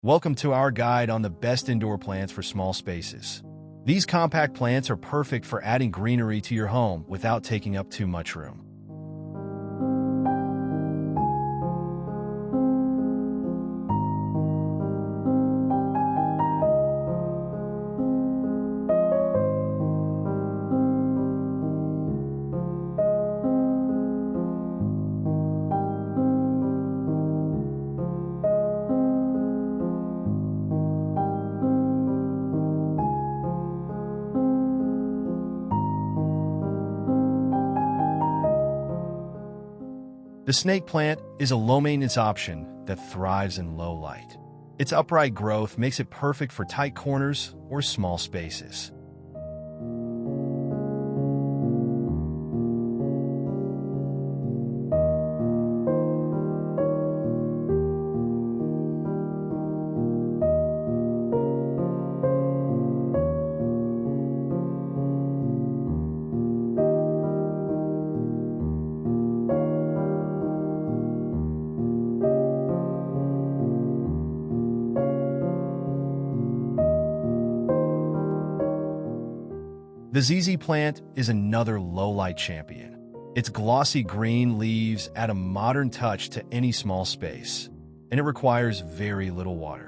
Welcome to our guide on the best indoor plants for small spaces. These compact plants are perfect for adding greenery to your home without taking up too much room. The snake plant is a low-maintenance option that thrives in low light. Its upright growth makes it perfect for tight corners or small spaces. The ZZ plant is another low-light champion. Its glossy green leaves add a modern touch to any small space, and it requires very little water.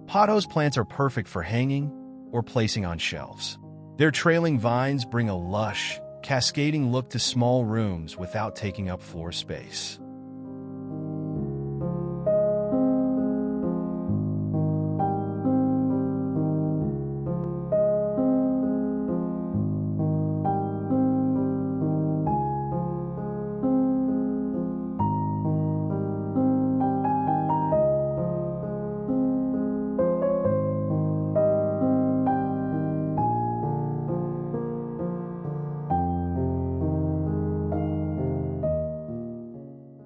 Pothos plants are perfect for hanging or placing on shelves. Their trailing vines bring a lush, cascading look to small rooms without taking up floor space.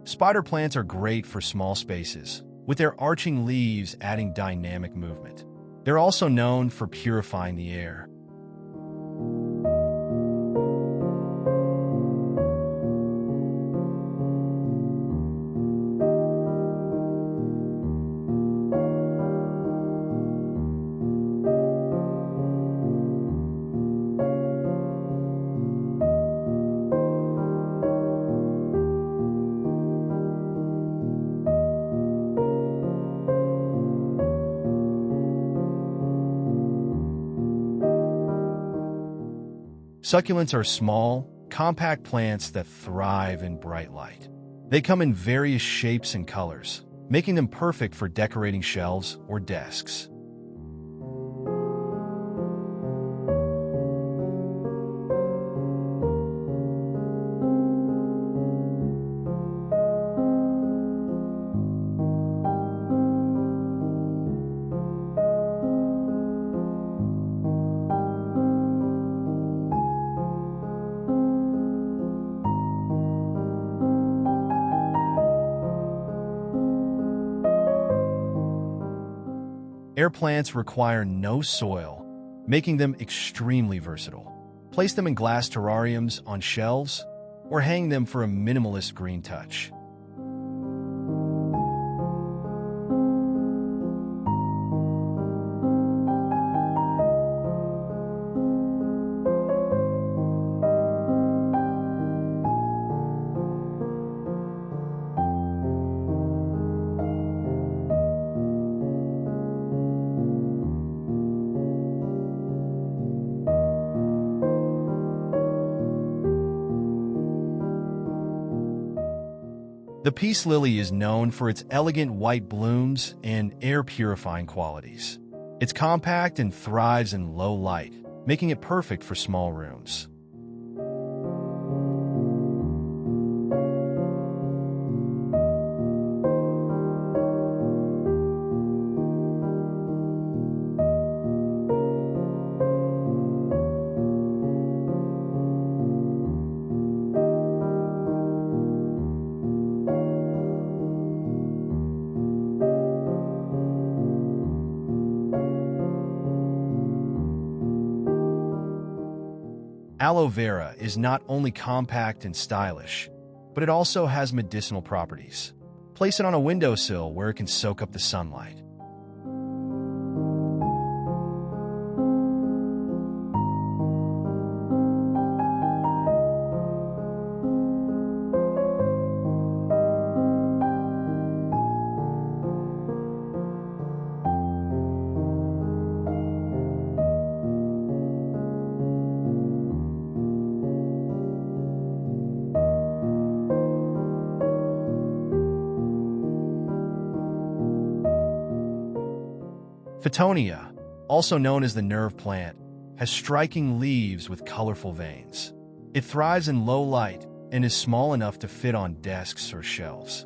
Spider plants are great for small spaces, with their arching leaves adding dynamic movement. They're also known for purifying the air. Succulents are small, compact plants that thrive in bright light. They come in various shapes and colors, making them perfect for decorating shelves or desks. Air plants require no soil, making them extremely versatile. Place them in glass terrariums on shelves, or hang them for a minimalist green touch. The peace lily is known for its elegant white blooms and air-purifying qualities. It's compact and thrives in low light, making it perfect for small rooms. Aloe vera is not only compact and stylish, but it also has medicinal properties. Place it on a windowsill where it can soak up the sunlight. Fittonia, also known as the nerve plant, has striking leaves with colorful veins. It thrives in low light and is small enough to fit on desks or shelves.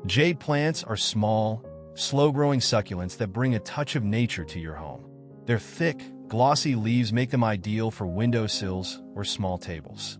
Jade plants are small, slow-growing succulents that bring a touch of nature to your home. Their thick, glossy leaves make them ideal for windowsills or small tables.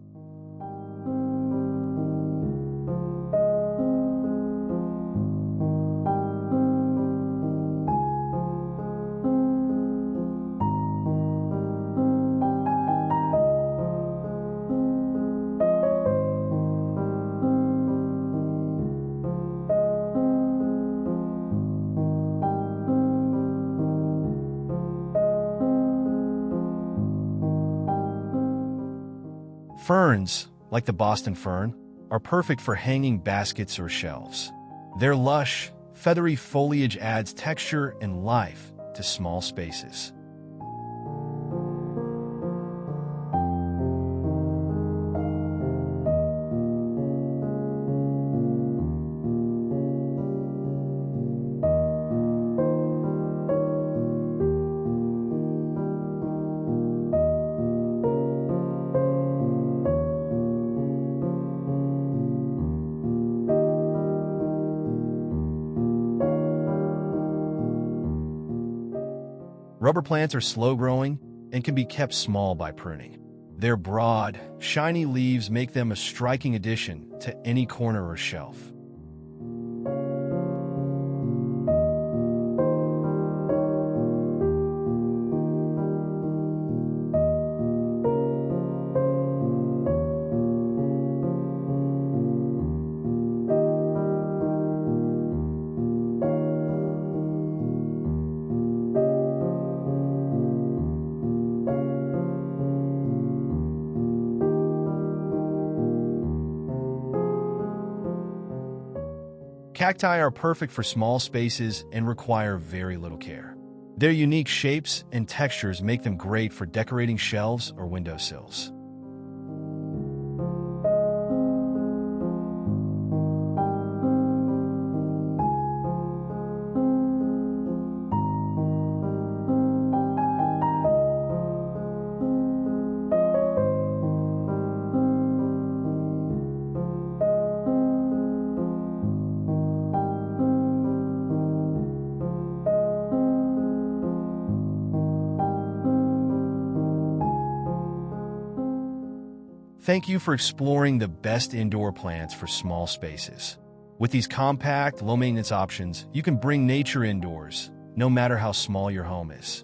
Ferns, like the Boston fern, are perfect for hanging baskets or shelves. Their lush, feathery foliage adds texture and life to small spaces. Rubber plants are slow-growing and can be kept small by pruning. Their broad, shiny leaves make them a striking addition to any corner or shelf. Cacti are perfect for small spaces and require very little care. Their unique shapes and textures make them great for decorating shelves or windowsills. Thank you for exploring the best indoor plants for small spaces. With these compact, low-maintenance options, you can bring nature indoors, no matter how small your home is.